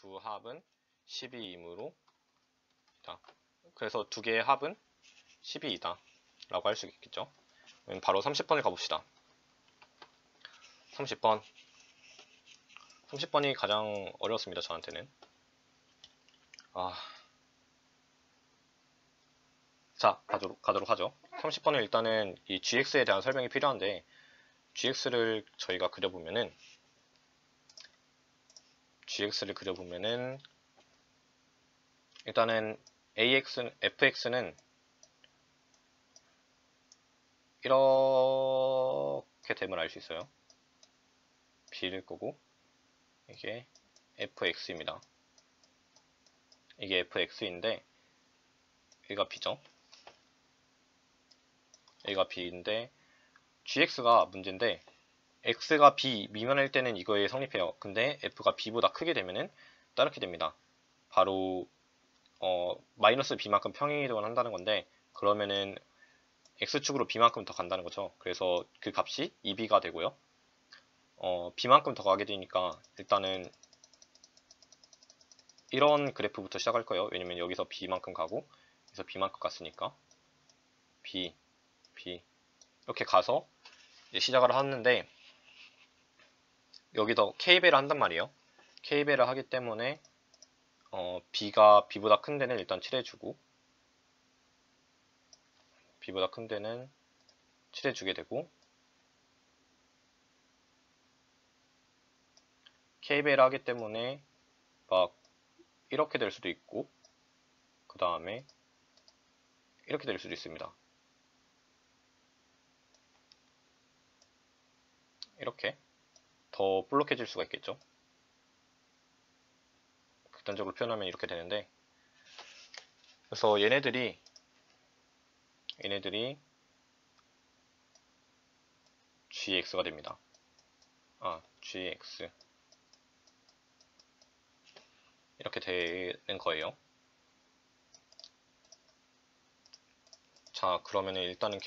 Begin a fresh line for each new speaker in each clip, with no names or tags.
두 합은 12이므로 그래서 두 개의 합은 12이다 라고 할 수 있겠죠. 바로 30번을 가봅시다. 30번이 가장 어려웠습니다. 저한테는. 자, 가도록 하죠. 30번은 일단은 이 gx에 대한 설명이 필요한데, gx를 저희가 그려보면은 일단은 fx는 이렇게 됨을 알 수 있어요. b일 거고, 이게 fx입니다. 이게 fx인데 여기가 b죠. 여기가 b인데 gx가 문제인데, x가 b 미만일 때는 이거에 성립해요. 근데 f가 b보다 크게 되면은 따르게 됩니다. 바로 마이너스 b만큼 평행이동을 한다는 건데, 그러면은 x축으로 b만큼 더 간다는 거죠. 그래서 그 값이 2b가 되고요. b만큼 더 가게 되니까 일단은 이런 그래프부터 시작할 거예요. 왜냐면 여기서 b만큼 가고 여기서 b만큼 갔으니까 b 이렇게 가서 이제 시작을 하는데, 여기서 k배를 한단 말이에요. k배를 하기 때문에 b가 b보다 큰 데는 일단 칠해주고, b보다 큰 데는 칠해주게 되고, k배를 하기 때문에 막 이렇게 될 수도 있고, 그 다음에 이렇게 될 수도 있습니다. 이렇게 더 볼록해질 수가 있겠죠. 극단적으로 표현하면 이렇게 되는데, 그래서 얘네들이 gx가 됩니다. gx 이렇게 되는 거예요. 자, 그러면 일단은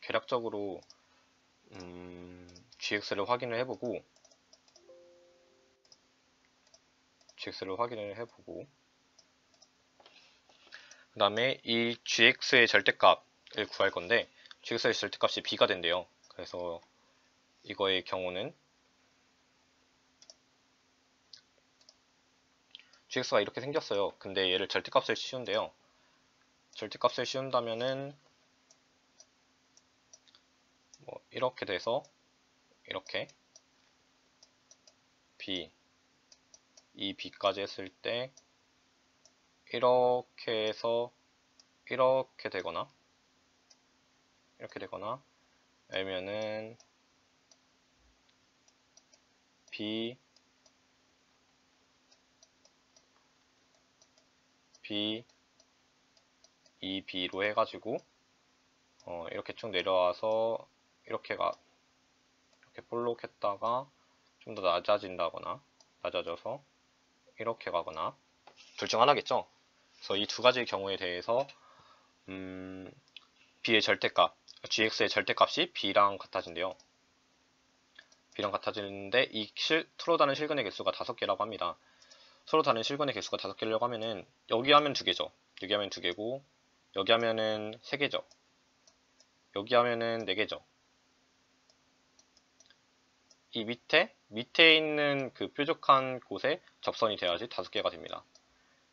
계략적으로 gx를 확인을 해보고 그 다음에 이 gx의 절대값을 구할 건데, gx의 절대값이 b가 된대요. 그래서 이거의 경우는 gx가 이렇게 생겼어요. 근데 얘를 절대값을 씌운대요. 절대값을 씌운다면은 뭐 이렇게 돼서 이렇게 b, 이 b까지 했을 때 이렇게 해서 이렇게 되거나 아니면은 b, 이 b로 해가지고 이렇게 쭉 내려와서 이렇게 볼록했다가 좀 더 낮아져서 이렇게 가거나, 둘 중 하나겠죠. 그래서 이 두 가지의 경우에 대해서 b의 절대값, gx의 절대값이 b랑 같아진대요. b랑 같아지는데, 이 서로 다른 실근의 개수가 5개라고 합니다. 서로 다른 실근의 개수가 5개라고 하면은 여기 하면 2개죠. 여기 하면 2개고, 여기 하면은 3개죠. 여기 하면은 4개죠. 이 밑에 있는 그 뾰족한 곳에 접선이 돼야지 5개가 됩니다.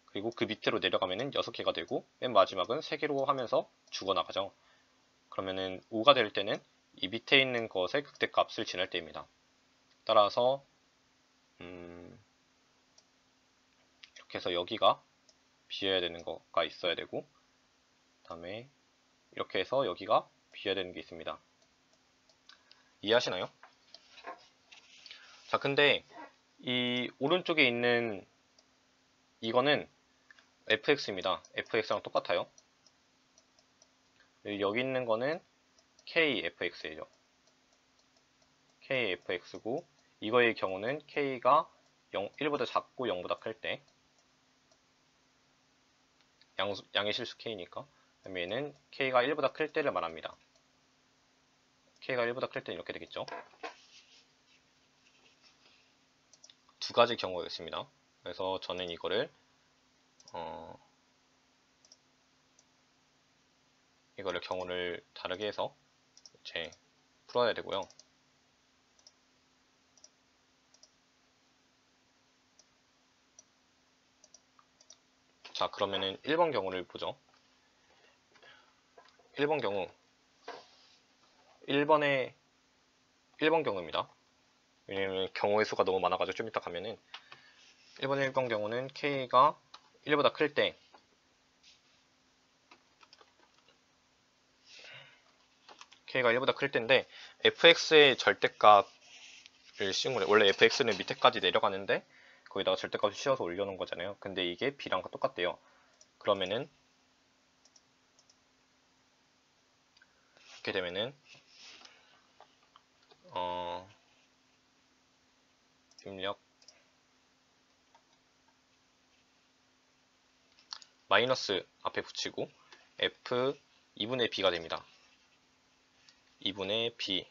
그리고 그 밑으로 내려가면은 6개가 되고, 맨 마지막은 3개로 하면서 죽어나가죠. 그러면은 5가 될 때는 이 밑에 있는 것의 극대값을 지날 때입니다. 따라서 이렇게 해서 여기가 비어야 되는 거가 있어야 되고, 그 다음에 이렇게 해서 여기가 비어야 되는 게 있습니다. 이해하시나요? 자, 근데 이 오른쪽에 있는 이거는 fx입니다. fx랑 똑같아요. 여기 있는 거는 kfx예요. kfx고, 이거의 경우는 k가 1보다 작고 0보다 클 때, 양의 실수 k니까, 그다음에 얘는 k가 1보다 클 때를 말합니다. k가 1보다 클 때는 이렇게 되겠죠. 두 가지 경우가 있습니다. 그래서 저는 이거를 경우를 다르게 해서 이제 풀어야 되고요. 자, 그러면은 1번 경우를 보죠. 1번 경우 1번 경우입니다. 왜냐면 경우의 수가 너무 많아가지고 좀 이따 가면은 1번 경우는 K가 1보다 클 때 K가 1보다 클 때인데 fx의 절대값을 씌운 거예요. 원래 fx는 밑에까지 내려가는데 거기다가 절대값을 씌워서 올려놓은 거잖아요. 근데 이게 b랑 똑같대요. 그러면은 이렇게 되면은 입력 마이너스 앞에 붙이고 f 2분의 b가 됩니다. 2분의 b.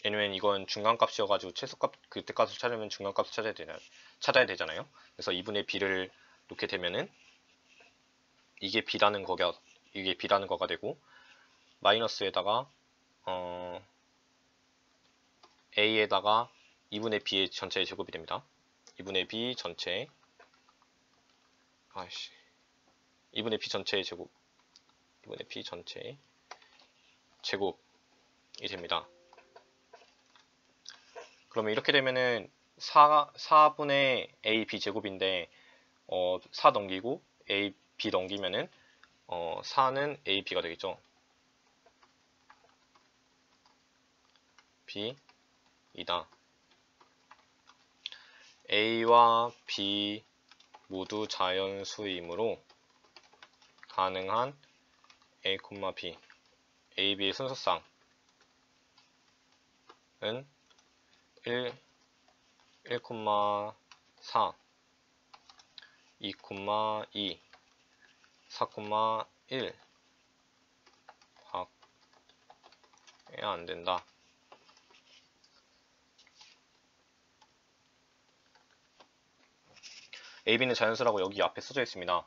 왜냐면 이건 중간값이어가지고 최소값 그때 값을 찾으면 중간값을 찾아야 되잖아요. 그래서 2분의 b를 놓게 되면은 이게 b라는 거가 되고 마이너스에다가 a에다가 2분의 b의 전체의 제곱이 됩니다. 2분의 b 전체 2분의 b 전체의 제곱 2분의 b 전체의 제곱이 됩니다. 그러면 이렇게 되면은 4분의 a b 제곱인데 4 넘기고 a b 넘기면은 4는 a b가 되겠죠. b 이다. a와 b 모두 자연수이므로 가능한 a, b a, b의 순서쌍은 1, 1,4 2, 2 4, 1 해야 안된다. AB는 자연수라고 여기 앞에 써져 있습니다.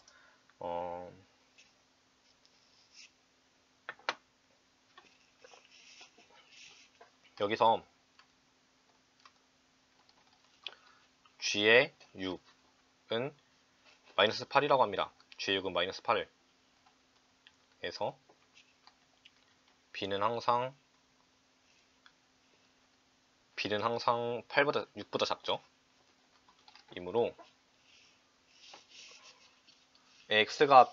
여기서 G의 6은 마이너스 8이라고 합니다. G의 6은 마이너스 8을 해서 B는 항상 6보다 작죠. 이므로 X가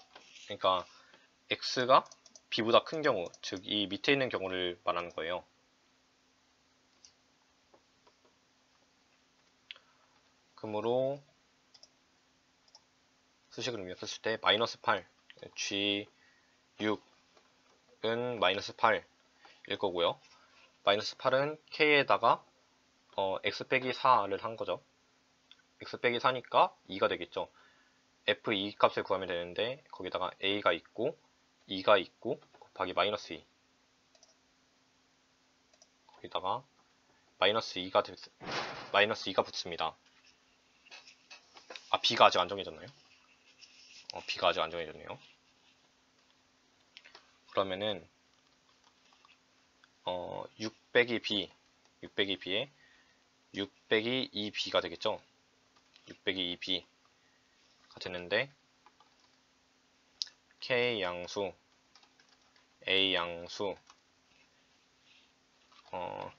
B보다 큰 경우, 즉 이 밑에 있는 경우를 말하는 거예요. 그러므로 수식을 입력했을 때 마이너스 8 G6은 마이너스 8일 거고요. 마이너스 8은 K에다가 X 빼기 4를 한 거죠. X 빼기 4니까 2가 되겠죠. F2 값을 구하면 되는데 거기다가 A가 있고 2가 있고 곱하기 마이너스 2 거기다가 마이너스 2가 붙습니다. B가 아직 안 정해졌나요? B가 아직 안 정해졌네요. 그러면은 6 빼기 B에 6 빼기 2B가 되겠죠. 6 빼기 2B가 되는데 K 양수 A 양수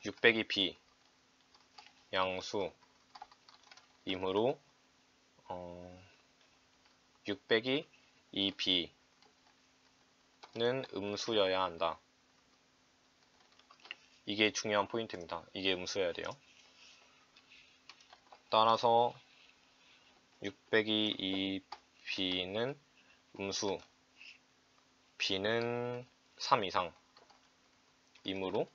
6 빼기 B 양수 이므로 6 빼기 2B는 음수여야 한다. 이게 중요한 포인트입니다. 이게 음수여야 돼요. 따라서 6 빼기 2B는 음수 B는 3 이상 이므로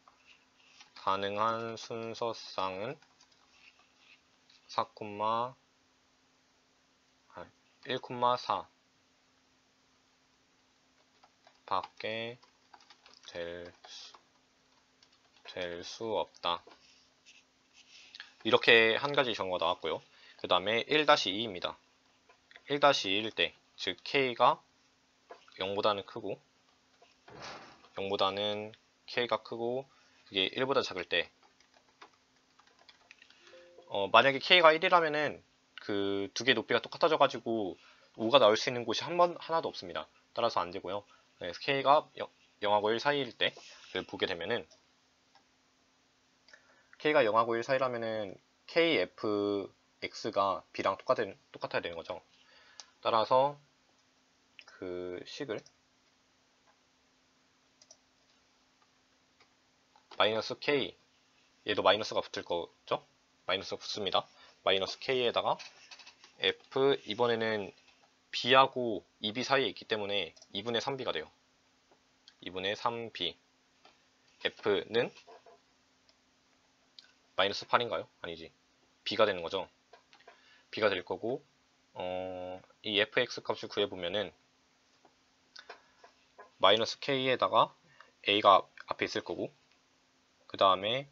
가능한 순서쌍은 1,4 밖에 될 수 없다. 이렇게 한 가지 정보가 나왔고요. 그 다음에 1-2입니다. 1-1일 때, 즉 k가 0보다는 크고 0보다는 k가 크고 그게 1보다 작을 때 만약에 k가 1이라면은 그 두 개 높이가 똑같아져 가지고 5가 나올 수 있는 곳이 하나도 없습니다. 따라서 안 되고요. 그래서 k가 0하고 1 사이일 때 보게 되면은 k가 0하고 1 사이라면은 kfx가 b랑 똑같아야 되는 거죠. 따라서 그 식을 마이너스 k, 얘도 마이너스가 붙을 거죠? 마이너스가 붙습니다. 마이너스 k에다가 f, 이번에는 b하고 2b 사이에 있기 때문에 2분의 3b가 돼요. 2분의 3b. f는 마이너스 8인가요? 아니지. b가 되는 거죠. b가 될 거고, 이 fx 값을 구해보면은 마이너스 k에다가 a가 앞에 있을 거고, 그 다음에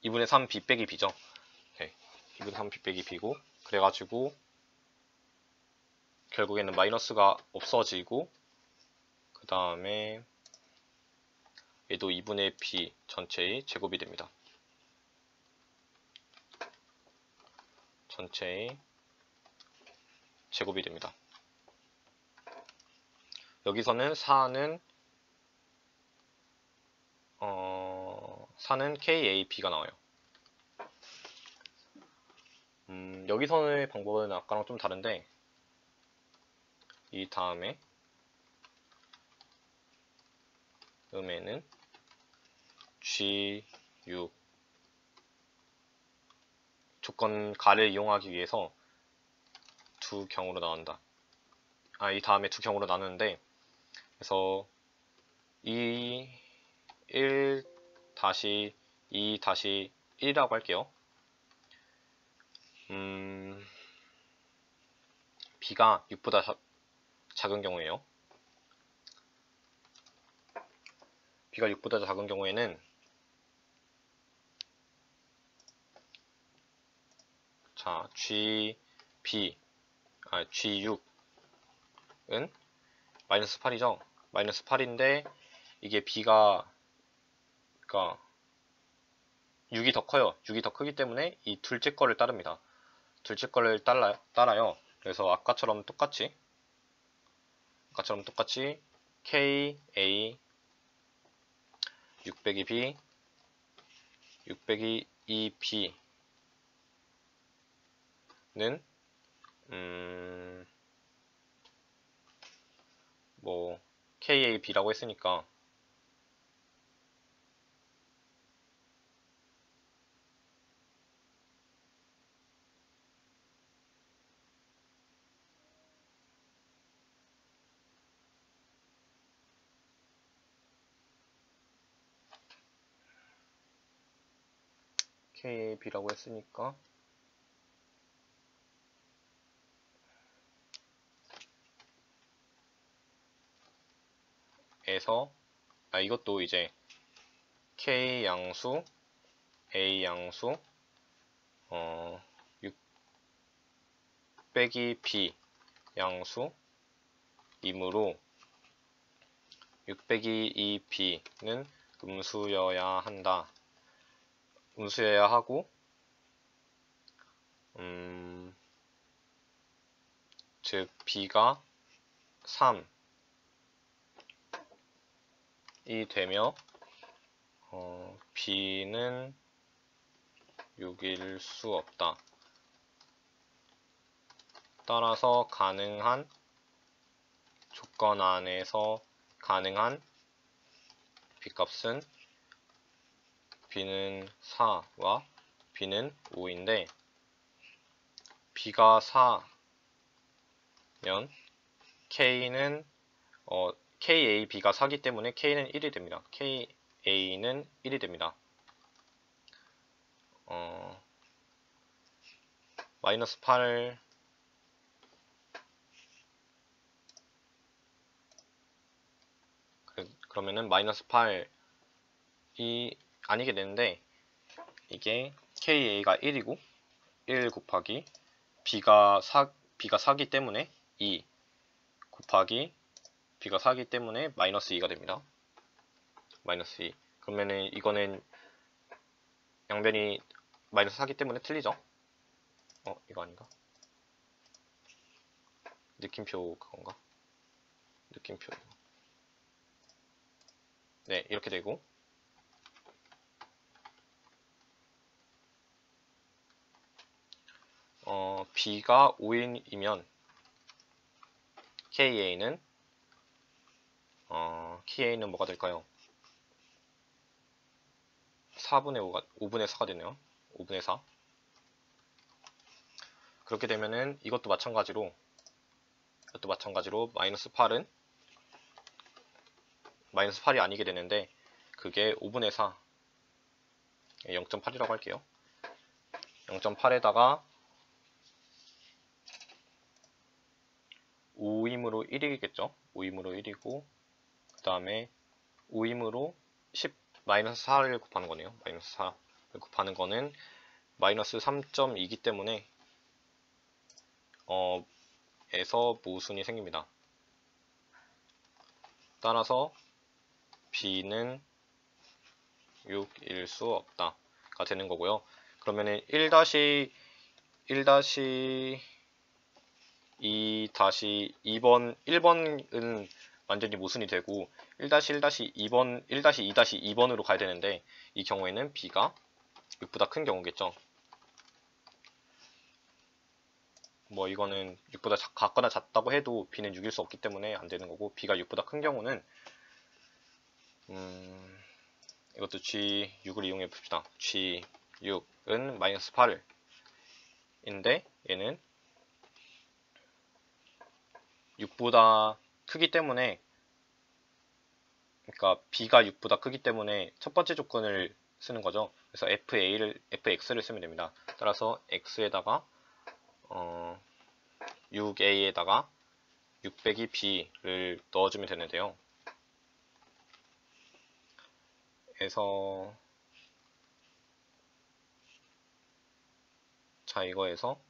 2분의 3b 빼기 b죠. 네. 2분의 3b 빼기 b고, 그래가지고 결국에는 마이너스가 없어지고, 그 다음에 얘도 2분의 b 전체의 제곱이 됩니다. 전체의 제곱이 됩니다. 여기서는 4는 4는 KAB가 나와요. 여기서의 방법은 아까랑 좀 다른데 이 다음에 음에는 G6 조건 가를 이용하기 위해서 두 경우로 나온다. 이 다음에 두 경우로 나누는데 그래서 2 1 2 1이라고 할게요. b가 6보다 작은 경우에요. b가 6보다 작은 경우에는 자 G6은 마이너스 8이죠. 마이너스 8인데 이게 b가 그러니까 6이 더 커요. 6이 더 크기 때문에 이 둘째 거를 따릅니다. 둘째 거를 따라요. 그래서 아까처럼 똑같이 KA 6 빼기 B 6 빼기 2B는 뭐 KAB라고 했으니까 KAB라고 했으니까 에서 이것도 이제 K 양수 A 양수 6 빼기 B 양수 이므로 6 빼기 2B는 음수여야 한다. 음수여야 하고 즉 B가 3이 되며 B는 6일 수 없다. 따라서 가능한 조건 안에서 가능한 B값은 B는 4와 B는 5인데 B가 4면 K는 KAB가 4기 때문에 K는 1이 됩니다. KA는 1이 됩니다. 마이너스 8 그러면은 마이너스 8이 아니게 되는데 이게 KA가 1이고 1 곱하기 B가 4기 때문에 2 곱하기 B가 4기 때문에 마이너스 2가 됩니다. 마이너스 2. 그러면은 이거는 양변이 마이너스 4기 때문에 틀리죠? 이거 아닌가? 느낌표 그건가? 느낌표. 네, 이렇게 되고 B가 5이면 KA는 KA는 뭐가 될까요? 5분의 4가 되네요. 5분의 4. 그렇게 되면은 이것도 마찬가지로 마이너스 8은 마이너스 8이 아니게 되는데 그게 5분의 4 0.8이라고 할게요. 0.8에다가 5임으로 1이겠죠. 5임으로 1이고 그 다음에 5임으로 10 마이너스 4를 곱하는 거네요. 마이너스 4를 곱하는 거는 마이너스 3.2이기 때문에 에서 모순이 생깁니다. 따라서 B는 6일 수 없다가 되는 거고요. 그러면은 1-2-2-2번 1번은 완전히 모순이 되고 1-1-2번 1-2-2번으로 가야 되는데 이 경우에는 B가 6보다 큰 경우겠죠. 뭐 이거는 6보다 같거나 작다고 해도 B는 6일 수 없기 때문에 안 되는 거고 B가 6보다 큰 경우는 이것도 G6을 이용해 봅시다. G6은 마이너스 8을 인데 얘는 6보다 크기 때문에 그러니까 B가 6보다 크기 때문에 첫 번째 조건을 쓰는 거죠. 그래서 fx를 쓰면 됩니다. 따라서 x에다가 6a에다가 6 빼기 b를 넣어주면 되는데요. 그래서 자 이거에서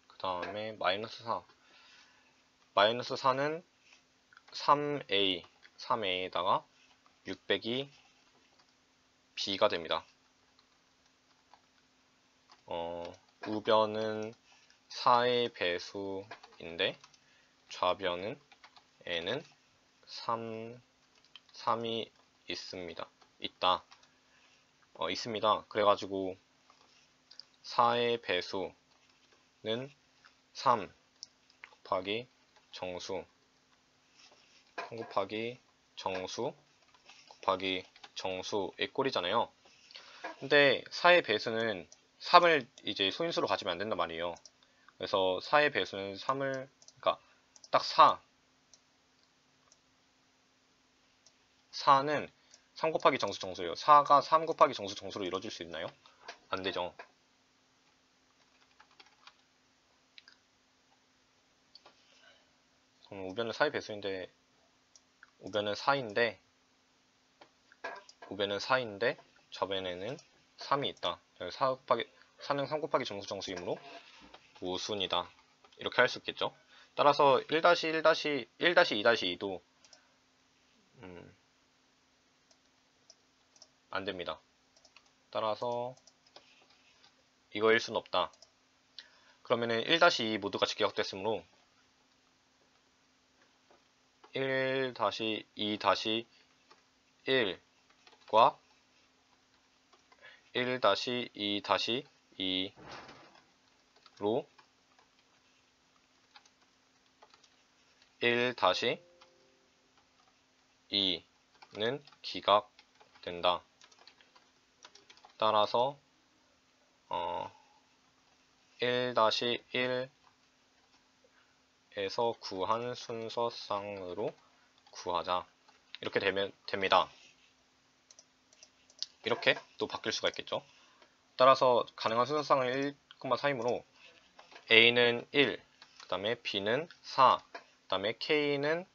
그 다음에 마이너스 4 마이너스 4는 3a에다가 6 빼기 b가 됩니다. 우변은 4의 배수인데 좌변은 n은 3이 있습니다. 있습니다. 그래가지고 4의 배수는 3 곱하기 정수 3 곱하기 정수 곱하기 정수의 꼴이잖아요. 근데 4의 배수는 3을 이제 소인수로 가지면 안 된단 말이에요. 그래서 4의 배수는 3을 그러니까 딱 4는 3 곱하기 정수 정수예요. 4가 3 곱하기 정수 정수로 이루어질 수 있나요? 안 되죠. 그럼 우변은 4의 배수인데 우변은 4인데 좌변에는 3이 있다. 4는 3 곱하기 정수 정수이므로 모순이다. 이렇게 할 수 있겠죠. 따라서 1-1-1-2-2도 안 됩니다. 따라서 이거일 순 없다. 그러면은 1-2 모두가 직역됐으므로 1-2-1과 1-2-2로 1-2는 기각된다. 따라서 1-1 에서 구한 순서쌍으로 구하자. 이렇게 되면 됩니다. 이렇게 또 바뀔 수가 있겠죠. 따라서 가능한 순서쌍은 1,4이므로 A는 1, 그 다음에 B는 4, 그 다음에 K는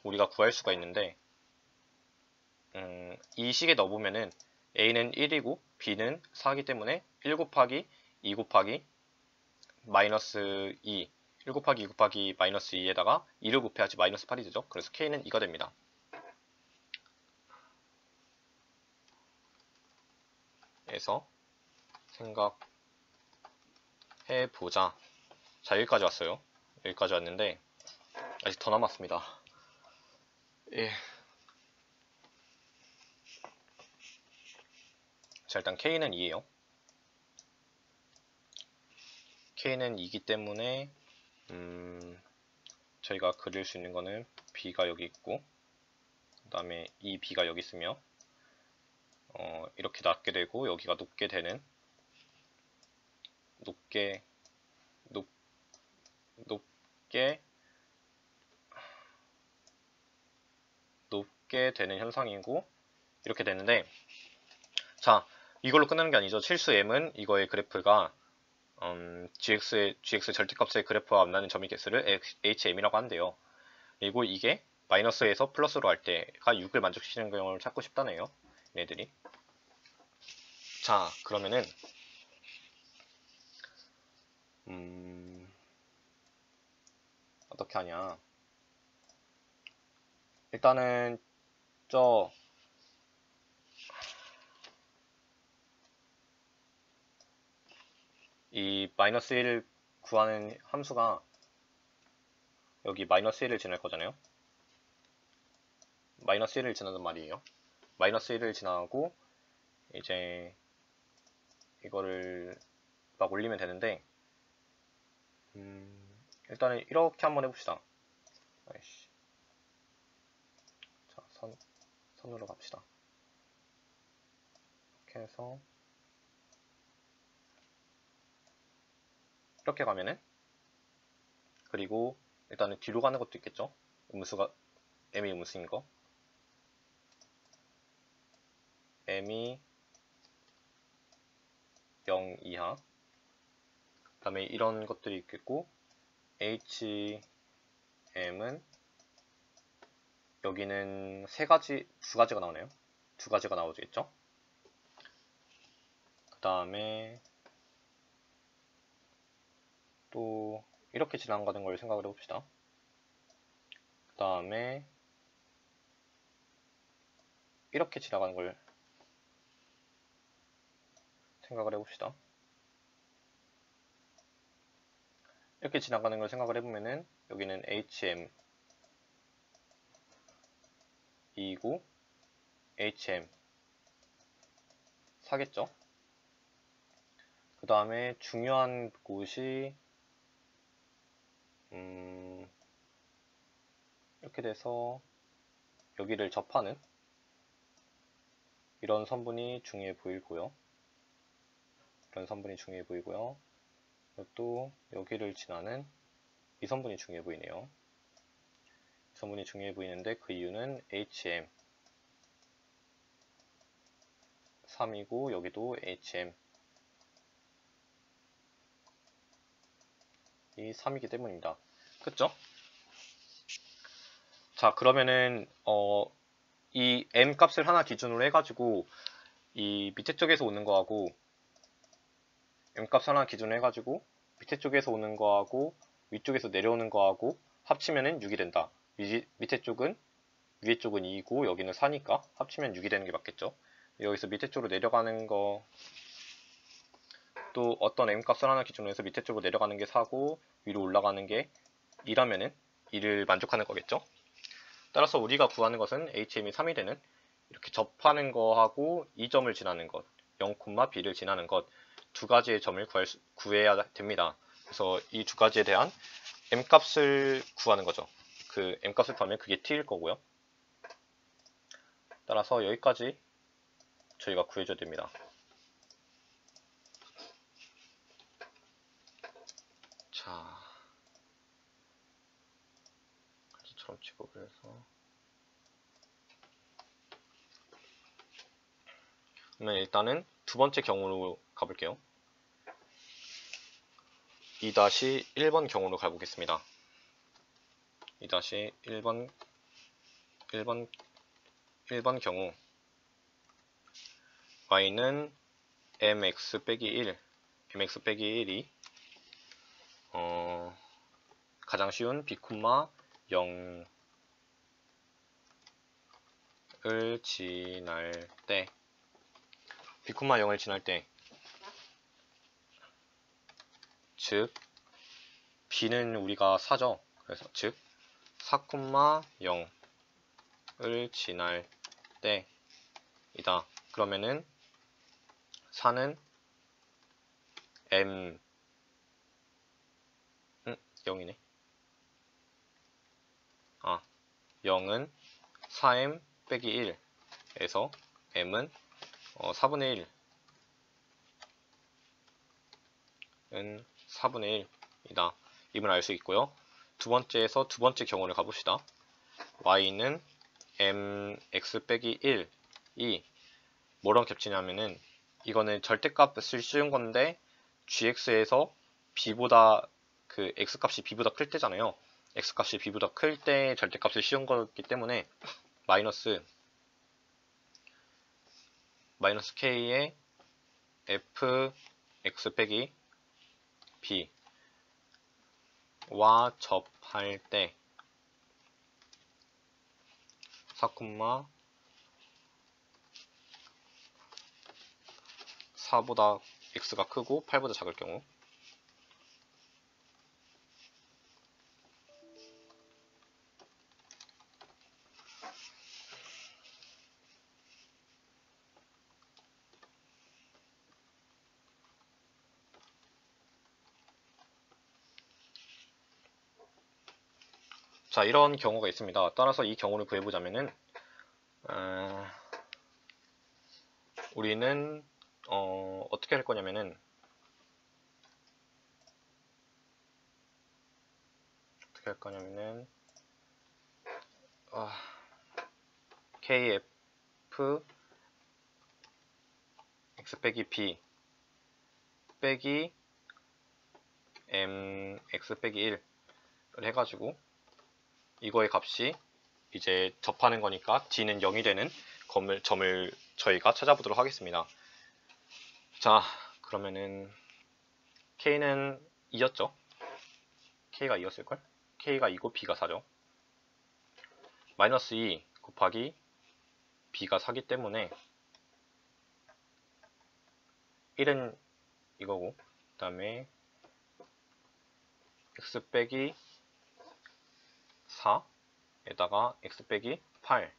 우리가 구할 수가 있는데 이 식에 넣어보면은 A는 1이고 B는 4이기 때문에 1 곱하기 2 곱하기 마이너스 2, 1 곱하기 2 곱하기 마이너스 2에다가 2를 곱해야지 마이너스 8이 되죠. 그래서 K는 2가 됩니다. 그래서 생각해보자. 자, 여기까지 왔어요. 여기까지 왔는데 아직 더 남았습니다. 예. 자, 일단 K는 2예요. K는 2기 때문에 저희가 그릴 수 있는 거는 B가 여기 있고 그 다음에 이 B가 여기 있으며 이렇게 낮게 되고 여기가 높게 되는 높게 되는 현상이고 이렇게 되는데 자 이걸로 끝나는 게 아니죠. 실수 m은 이거의 그래프가 gx 절대값의 그래프와 만나는 점의 개수를 HM이라고 한대요. 그리고 이게 마이너스에서 플러스로 할 때가 6을 만족시키는 경우를 찾고 싶다네요. 얘네들이. 자 그러면은 어떻게 하냐. 일단은 이 마이너스 1을 구하는 함수가 여기 마이너스 1을 지날 거잖아요. 마이너스 1을 지나단 말이에요. 마이너스 1을 지나고 이제 이거를 막 올리면 되는데 일단은 이렇게 한번 해봅시다. 아이씨. 자, 선으로 갑시다. 이렇게 해서 이렇게 가면은 그리고 일단은 뒤로 가는 것도 있겠죠. 음수가 m이 음수인 거 m이 0 이하 그 다음에 이런 것들이 있겠고 HM은 여기는 두 가지가 나오네요. 두 가지가 나오겠죠. 그 다음에 또 이렇게 지나가는 걸 생각을 해봅시다. 그 다음에 이렇게 지나가는 걸 생각을 해봅시다. 이렇게 지나가는 걸 생각을 해보면은 여기는 HM 이고 HM 4겠죠. 그 다음에 중요한 곳이 이렇게 돼서 여기를 접하는 이런 선분이 중요해 보이고요. 이런 선분이 중요해 보이고요. 또 여기를 지나는 이 선분이 중요해 보이네요. 이 선분이 중요해 보이는데 그 이유는 HM 3이고 여기도 HM 이 3이기 때문입니다. 그쵸? 자 그러면은 이 m 값을 하나 기준으로 해가지고 이 밑에 쪽에서 오는 거하고 m 값 하나 기준으로 해가지고 밑에 쪽에서 오는 거하고 위쪽에서 내려오는 거하고 합치면은 6이 된다. 밑에 쪽은 위에 쪽은 2이고 여기는 4니까 합치면 6이 되는 게 맞겠죠. 여기서 밑에 쪽으로 내려가는 거 또 어떤 m 값을 하나 기준으로 해서 밑에 쪽으로 내려가는 게 4고 위로 올라가는 게 2라면은 2를 만족하는 거겠죠. 따라서 우리가 구하는 것은 HM이 3이 되는 이렇게 접하는 거하고 이 점을 지나는 것 0, B를 지나는 것 두 가지의 점을 구해야 됩니다. 그래서 이 두 가지에 대한 m 값을 구하는 거죠. 그 m 값을 구하면 그게 t일 거고요. 따라서 여기까지 저희가 구해줘야 됩니다. 자, 것처럼 취급을 해서 그러면 일단은 두 번째 경우로 가볼게요. 2-1번 경우로 가보겠습니다. 2-1번 1번 경우 y는 mx 빼기 1 mx 빼기 1이 가장 쉬운 b, 0을 지날 때 b, 0을 지날 때 즉 b는 우리가 4죠. 그래서 즉 4, 0을 지날 때이다. 그러면은 4는 m 0이네. 0은 4m 빼기 1에서 m은 4분의 1은 4분의 1이다. 임을 알 수 있고요. 두 번째에서 두 번째 경우를 가봅시다. y는 mx 빼기 1이 뭐랑 겹치냐면은 이거는 절대값을 씌운 건데 gx에서 b보다 그 x값이 b보다 클 때잖아요. x값이 b보다 클 때 절대값을 씌운 거기 때문에 마이너스 k의 fx 빼기 b와 접할 때 4보다 x가 크고 8보다 작을 경우 자, 이런 경우가 있습니다. 따라서 이 경우를 구해보자면은 우리는 어떻게 할 거냐면은 kf x 빼기 b 빼기 mx 빼기 1을 해가지고 이거의 값이 이제 접하는 거니까 d는 0이 되는 점을 저희가 찾아보도록 하겠습니다. 자, 그러면은 k는 2였죠? k가 2였을걸? k가 2고 b가 4죠. 마이너스 2 곱하기 b가 4기 때문에 1은 이거고 그 다음에 x 빼기 4에다가 x 빼기 8을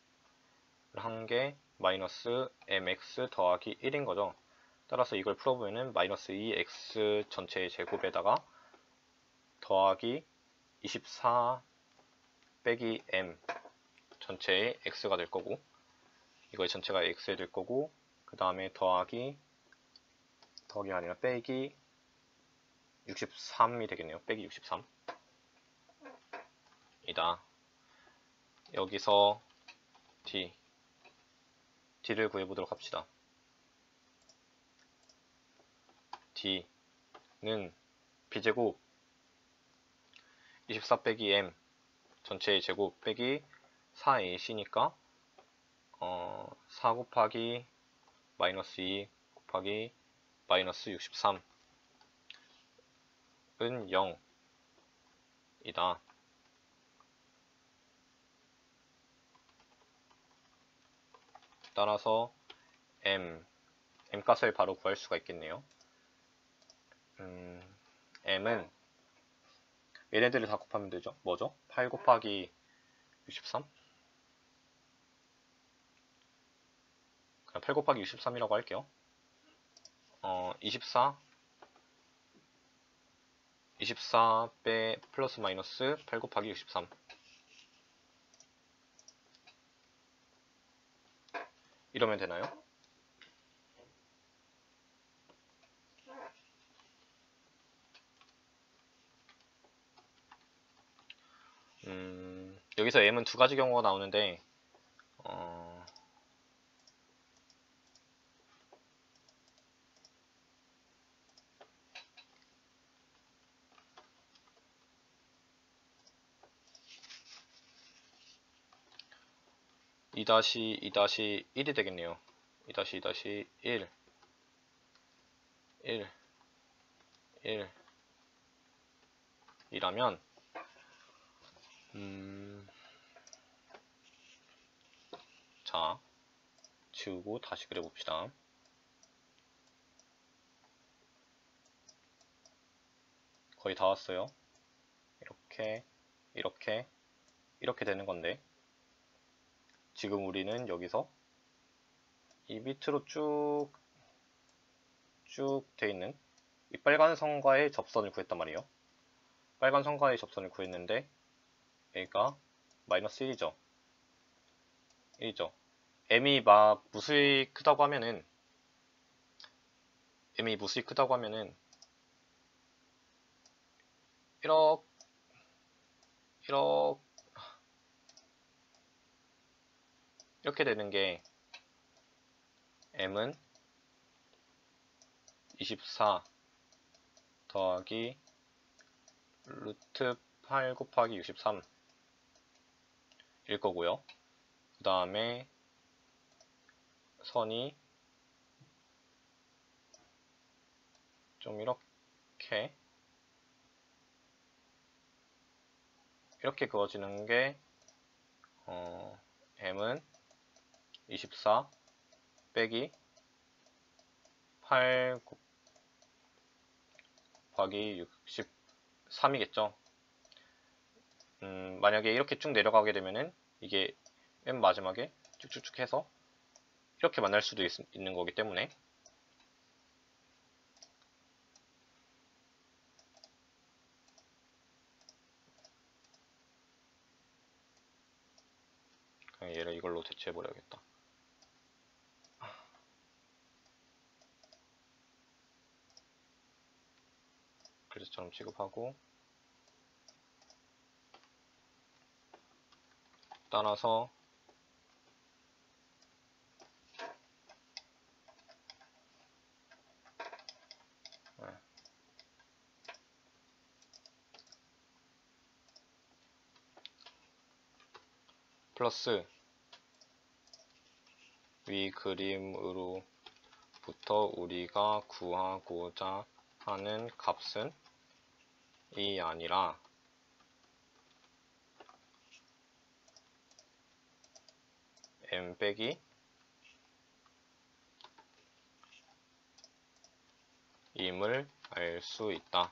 한 게 마이너스 mx 더하기 1인 거죠. 따라서 이걸 풀어보면은 마이너스 2x 전체의 제곱에다가 더하기 24 빼기 m 전체의 x가 될 거고 이거의 전체가 x가 될 거고 그 다음에 더하기가 아니라 빼기 63이 되겠네요. 빼기 63 이다. 여기서 d를 구해보도록 합시다. d는 b제곱 24 빼기 m 전체의 제곱 빼기 4ac니까 4 곱하기 마이너스 2 곱하기 마이너스 63은 0이다. 따라서 m값을 바로 구할 수가 있겠네요. m은 얘네들을 다 곱하면 되죠. 뭐죠? 8 곱하기 63? 그냥 8 곱하기 63이라고 할게요. 24 빼 플러스 마이너스 8 곱하기 63 이러면 되나요? 여기서 m은 두 가지 경우가 나오는데 2-2-1이 되겠네요. 2-2-1 1 1 이라면 자, 지우고 다시 그려봅시다. 거의 다 왔어요. 이렇게 되는 건데, 지금 우리는 여기서 이 밑으로 쭉 돼 있는 이 빨간 선과의 접선을 구했단 말이에요. 빨간 선과의 접선을 구했는데 얘가 마이너스 1이죠. m이 막 무수히 크다고 하면은 이렇게 되는 게 m은 24 더하기 루트 8 곱하기 63 일 거고요. 그 다음에 선이 좀 이렇게 그어지는 게 m은 24 빼기 8 곱하기 63이겠죠. 만약에 이렇게 쭉 내려가게 되면은 이게 맨 마지막에 쭉쭉쭉 해서 이렇게 만날 수도 있는 거기 때문에 그냥 얘를 이걸로 대체해 버려야겠다. 그래서처럼 취급하고 따라서 플러스 위 그림으로부터 우리가 구하고자 하는 값은 이 아니라 m 빼기 임을 알 수 있다.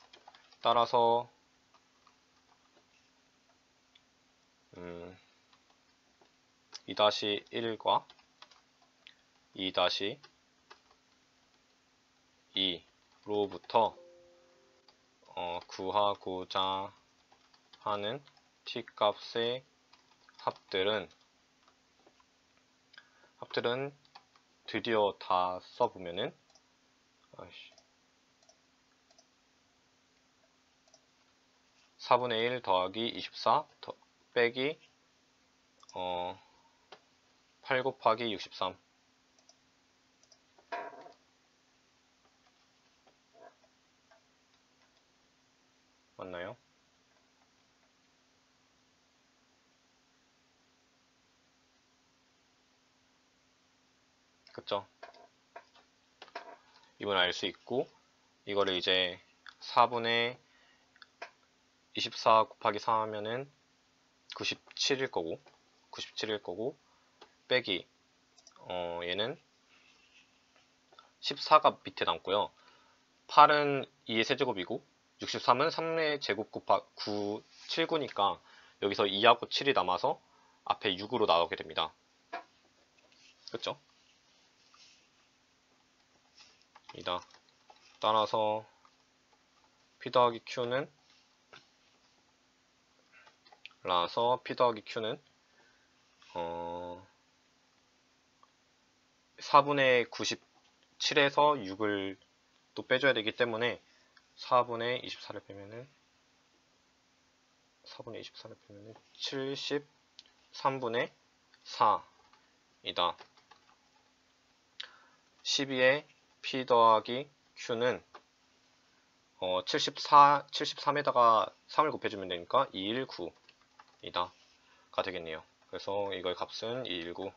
따라서 2-1과 2-2로부터 구하고자 하는 t값의 합들은 드디어 다 써보면은 4분의 1 더하기 24 빼기 8 곱하기 63 맞나요? 그쵸? 이걸 알 수 있고 이거를 이제 4분의 24 곱하기 4 하면은 97일 거고 빼기 얘는 14가 밑에 남고요. 8은 2의 세제곱이고 63은 3의 제곱 곱하기 9, 7, 9니까 여기서 2하고 7이 남아서 앞에 6으로 나오게 됩니다. 그쵸? 이다. 따라서 P 더하기 Q는 4분의 97에서 6을 또 빼줘야 되기 때문에 4분의 24를 빼면은 4분의 24를 빼면 73분의 4이다. 12의 P 더하기 Q는 73에다가 3을 곱해주면 되니까 219이다 가 되겠네요. 그래서 이거의 값은 219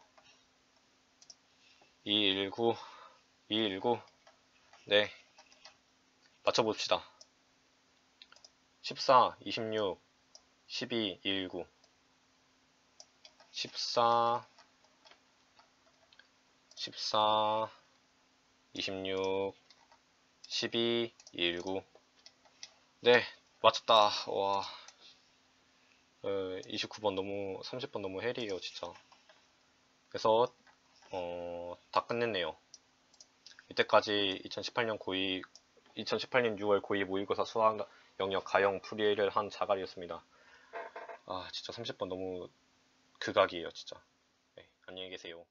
네, 맞춰봅시다. 14, 26, 12, 219 14, 26, 12, 219 네, 맞췄다. 와, 29번 너무 30번 너무 헬이에요 진짜. 그래서 다 끝냈네요. 이때까지 2018년 6월 고2 모의고사 수학 영역 가형 풀이를 한 자갈이었습니다. 아 진짜 30번 너무 극악이에요 진짜. 네, 안녕히 계세요.